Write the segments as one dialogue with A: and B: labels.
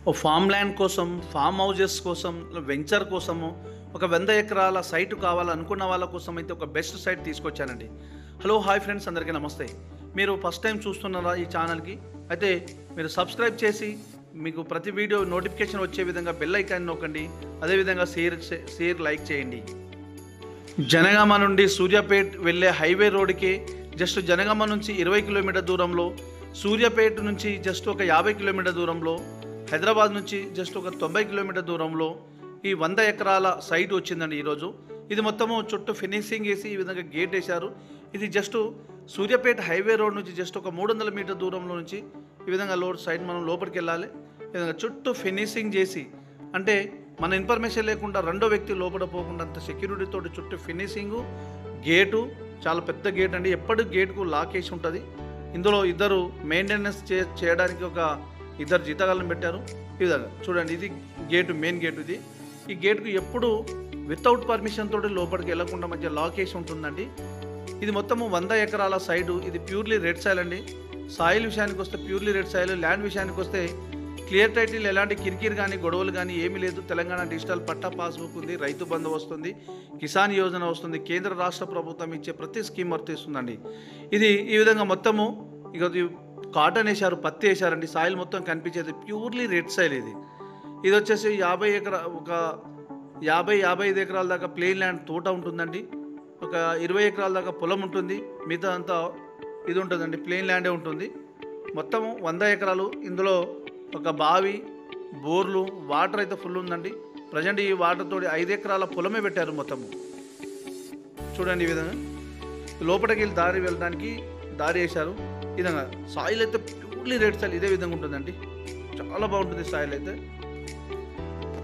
A: ఓ farm land కోసం, form houses కోసం, venture కోసము ఒక 100 ఎకరాల సైట్ కావాలనుకున్న వాళ్ళ కోసం అయితే ఒక బెస్ట్ సైట్ తీసుకొచ్చానండి. హలో హాయ్ ఫ్రెండ్స్, అందరికీ నమస్తే. మీరు ఫస్ట్ టైం చూస్తున్నారా ఈ ఛానల్కి? అయితే మీరు సబ్స్క్రైబ్ చేసి మీకు ప్రతి వీడియో నోటిఫికేషన్ వచ్చే విధంగా బెల్ ఐకాన్ నొక్కండి. అదేవిధంగా షేర్ లైక్ చేయండి. జనగామ నుండి సూర్యాపేట్ వెళ్ళే హైవే రోడ్డుకి జస్ట్ జనగామ నుంచి 20 కిలోమీటర్ దూరంలో, సూర్యాపేట నుంచి జస్ట్ ఒక 50 కిలోమీటర్ దూరంలో, హైదరాబాద్ నుంచి జస్ట్ ఒక 90 కిలోమీటర్ దూరంలో ఈ 100 ఎకరాల సైట్ వచ్చిందండి ఈరోజు. ఇది మొత్తము చుట్టూ ఫినిషింగ్ వేసి ఈ విధంగా గేట్ వేశారు. ఇది జస్ట్ సూర్యాపేట హైవే రోడ్ నుంచి జస్ట్ ఒక 300 మీటర్ దూరంలో నుంచి ఈ విధంగా సైడ్ మనం లోపలికి వెళ్ళాలి. ఈ విధంగా చుట్టూ ఫినిషింగ్ చేసి, అంటే మన ఇన్ఫర్మేషన్ లేకుండా రెండో వ్యక్తి లోపల పోకుండా అంత సెక్యూరిటీతో చుట్టూ ఫినిషింగు, గేటు చాలా పెద్ద గేట్ అండి. ఎప్పుడు గేట్కు లాక్ వేసి ఉంటుంది. ఇందులో ఇద్దరు మెయింటెనెన్స్ చేయడానికి ఒక ఇద్దరు జీతగాళ్ళని పెట్టారు. ఈ విధంగా చూడండి, ఇది గేటు, మెయిన్ గేటు. ఈ గేట్కు ఎప్పుడు వితౌట్ పర్మిషన్ తోటి లోపలికి వెళ్ళకుండా మధ్య లాక్ వేసి ఉంటుందండి. ఇది మొత్తము 100 ఎకరాల సైడు. ఇది ప్యూర్లీ రెడ్ సాయిల్ అండి. సాయిల్ విషయానికి వస్తే ప్యూర్లీ రెడ్ సాయిల్. ల్యాండ్ విషయానికి వస్తే క్లియర్ టైటిల్, ఎలాంటి కిరికిరి కానీ గొడవలు కానీ ఏమీ లేదు. తెలంగాణ డిజిటల్ పట్టా పాస్బుక్ ఉంది, రైతు బంధు వస్తుంది, కిసాన్ యోజన వస్తుంది, కేంద్ర రాష్ట్ర ప్రభుత్వం ఇచ్చే ప్రతి స్కీమ్ వర్తిస్తుందండి. ఇది ఈ విధంగా మొత్తము ఇక కాటన్ వేశారు, పత్తి వేశారండి. సాయిల్ మొత్తం కనిపించేది ప్యూర్లీ రెడ్ సాయిల్. ఇది వచ్చేసి 50-55 ఎకరాల దాకా ప్లెయిన్ ల్యాండ్ తోట ఉంటుందండి. ఒక 20 ఎకరాల దాకా పొలం ఉంటుంది. మిగతా అంతా ఇది ఉంటుందండి, ప్లెయిన్ ల్యాండే ఉంటుంది. మొత్తం 100 ఎకరాలు. ఇందులో ఒక బావి, బోర్లు, వాటర్ అయితే ఫుల్ ఉందండి. ప్రజెంట్ ఈ వాటర్ తోటి 5 ఎకరాల పొలమే పెట్టారు మొత్తము. చూడండి, ఈ విధంగా లోపలికి వెళ్ళి దారి వెళ్ళడానికి దారి వేశారు. ఈ విధంగా సాయిల్ అయితే ప్యూర్లీ రెడ్ సాయిల్ ఇదే విధంగా ఉంటుందండి. చాలా బాగుంటుంది సాయిల్ అయితే.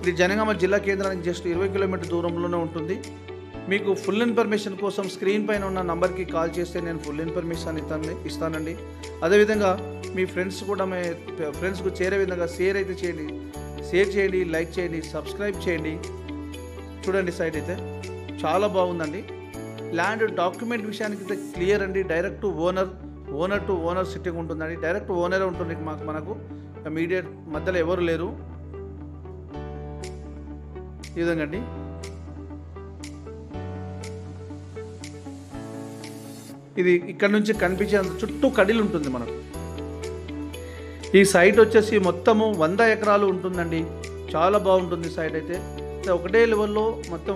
A: ఇది జనగామ జిల్లా కేంద్రానికి జస్ట్ 20 కిలోమీటర్ దూరంలోనే ఉంటుంది. మీకు ఫుల్ ఇన్ఫర్మేషన్ కోసం స్క్రీన్ పైన ఉన్న నంబర్కి కాల్ చేస్తే నేను ఫుల్ ఇన్ఫర్మేషన్ ఇస్తానండి. అదేవిధంగా మీ ఫ్రెండ్స్కు చేరే విధంగా షేర్ చేయండి, లైక్ చేయండి, సబ్స్క్రైబ్ చేయండి. చూడండి, సైట్ అయితే చాలా బాగుందండి. ల్యాండ్ డాక్యుమెంట్ విషయానికి అయితే క్లియర్ అండి. Direct owner to owner sitting ఉంటుందండి. డైరెక్ట్ ఓనరే ఉంటుంది. మనకు మీడియట్ మధ్యలో ఎవరు లేరు. ఈ విధంగా అండి. ఇది ఇక్కడ నుంచి కనిపించేంత చుట్టూ కడిలు ఉంటుంది మనకు. ఈ సైట్ వచ్చేసి మొత్తము 100 ఎకరాలు ఉంటుందండి. చాలా బాగుంటుంది సైట్ అయితే. ఒకటే లెవెల్లో మొత్తం